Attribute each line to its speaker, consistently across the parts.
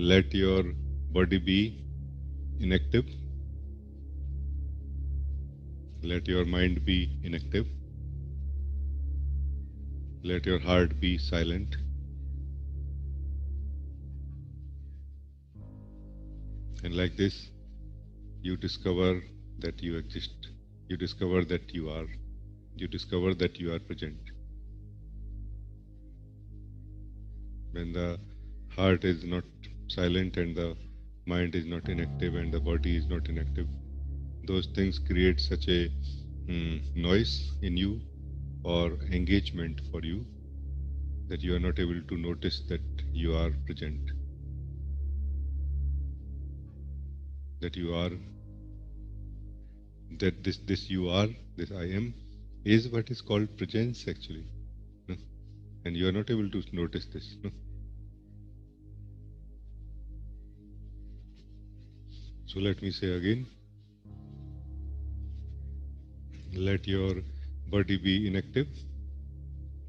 Speaker 1: Let your body be inactive. Let your mind be inactive. Let your heart be silent. And like this, you discover that you exist. You discover that you are. You discover that you are present. When the heart is not silent and the mind is not inactive and the body is not inactive, those things create such a noise in you or engagement for you that you are not able to notice that you are present, that you are, that this you are, this I am, is what is called presence actually. No? And you are not able to notice this. No? So let me say again, let your body be inactive.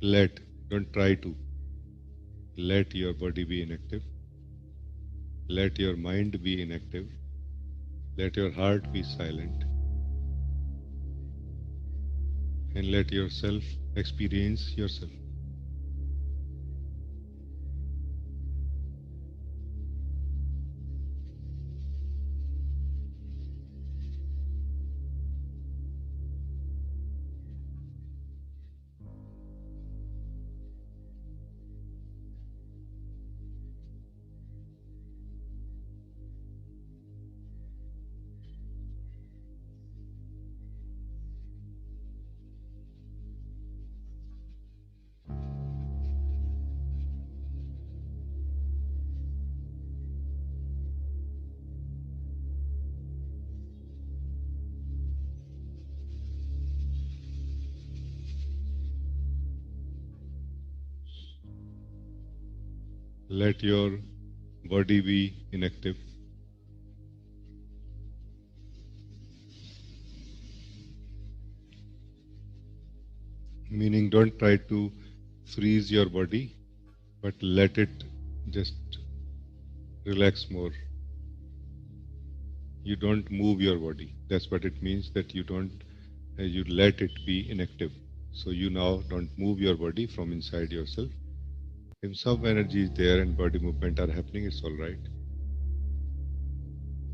Speaker 1: Let, don't try to. Let your body be inactive. Let your mind be inactive. Let your heart be silent. And let yourself experience yourself. Let your body be inactive. Meaning, don't try to freeze your body, but let it just relax more. You don't move your body. That's what it means, that you don't, you let it be inactive. So you now don't move your body from inside yourself. If some energy is there and body movement are happening, it's all right.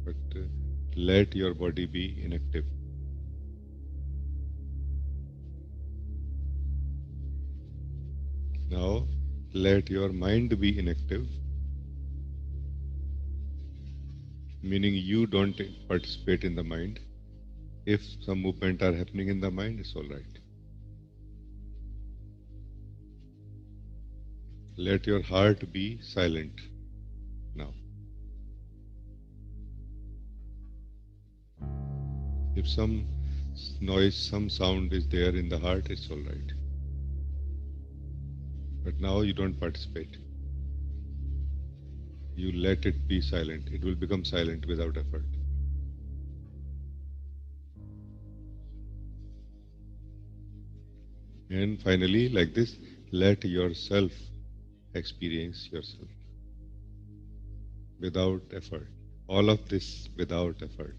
Speaker 1: But let your body be inactive. Now, let your mind be inactive, meaning you don't participate in the mind. If some movement are happening in the mind, it's all right. Let your heart be silent now. If some noise, some sound is there in the heart, it's all right. But now you don't participate. You let it be silent. It will become silent without effort. And finally, like this, let yourself experience yourself without effort. All of this without effort.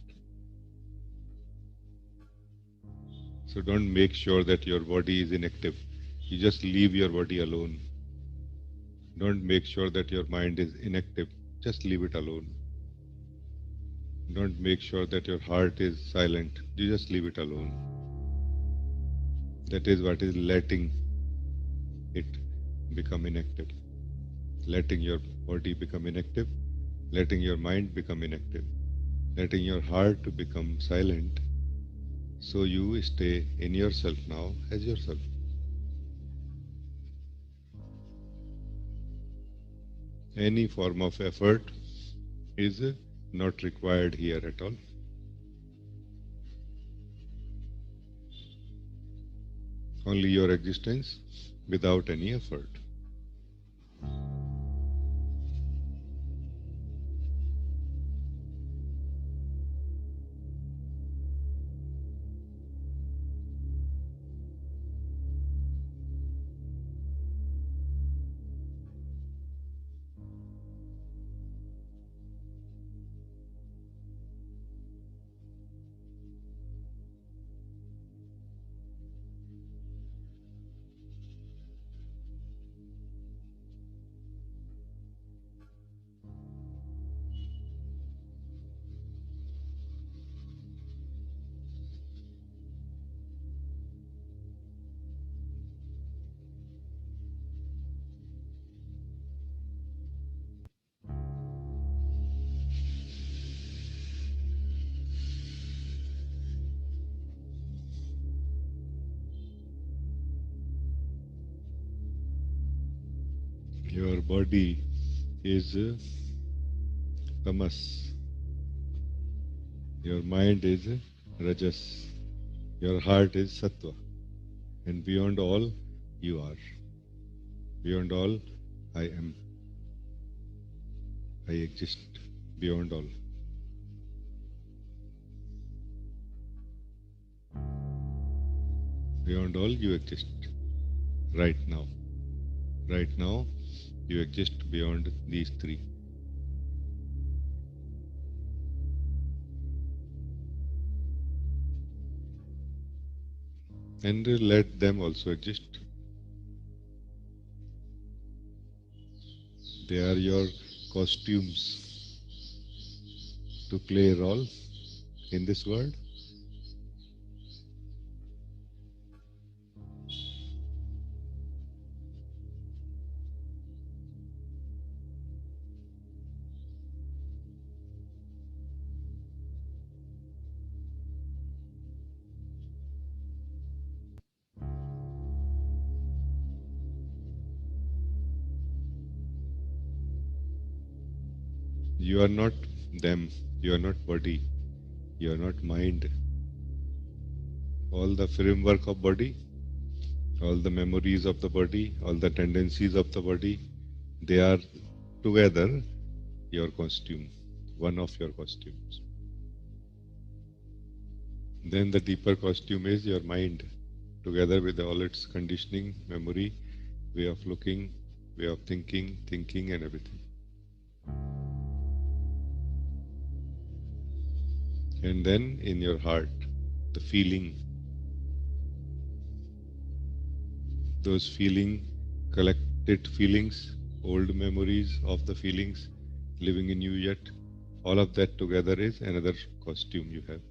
Speaker 1: So don't make sure that your body is inactive. You just leave your body alone. Don't make sure that your mind is inactive. Just leave it alone. Don't make sure that your heart is silent. You just leave it alone. That is what is letting it become inactive. Letting your body become inactive. Letting your mind become inactive. Letting your heart to become silent. So you stay in yourself now as yourself. Any form of effort is not required here at all. Only your existence without any effort. Your body is tamas. Your mind is rajas. Your heart is sattva. And beyond all, you are. Beyond all, I am. I exist beyond all. Beyond all, you exist right now. Right now, you exist beyond these three. And let them also exist. They are your costumes to play a role in this world. You are not them. You are not body. You are not mind. All the framework of body, all the memories of the body, all the tendencies of the body, they are together your costume, one of your costumes. Then the deeper costume is your mind, together with all its conditioning, memory, way of looking, way of thinking and everything. And then in your heart, the feeling, those collected feelings, old memories of the feelings living in you yet, all of that together is another costume you have.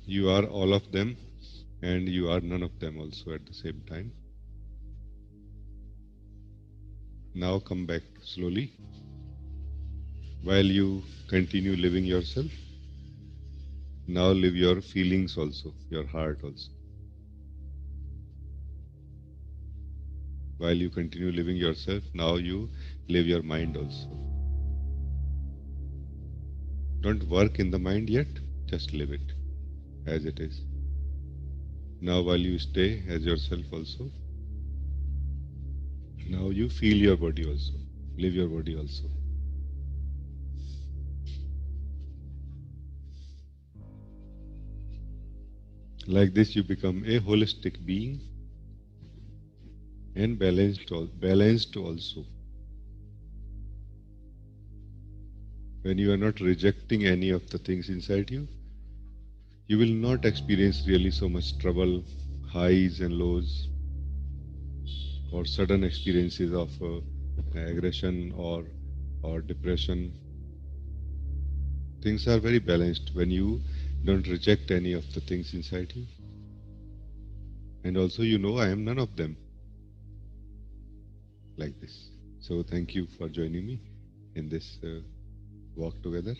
Speaker 1: You are all of them and you are none of them also at the same time. Now come back slowly. While you continue living yourself, now live your feelings also, your heart also. While you continue living yourself, now you live your mind also. Don't work in the mind yet, just live it as it is. Now while you stay as yourself also, now you feel your body also, live your body also. Like this you become a holistic being and balanced also. When you are not rejecting any of the things inside you, you will not experience really so much trouble, highs and lows, or sudden experiences of aggression or depression. Things are very balanced when you don't reject any of the things inside you. And also you know I am none of them. Like this. So thank you for joining me in this walk together.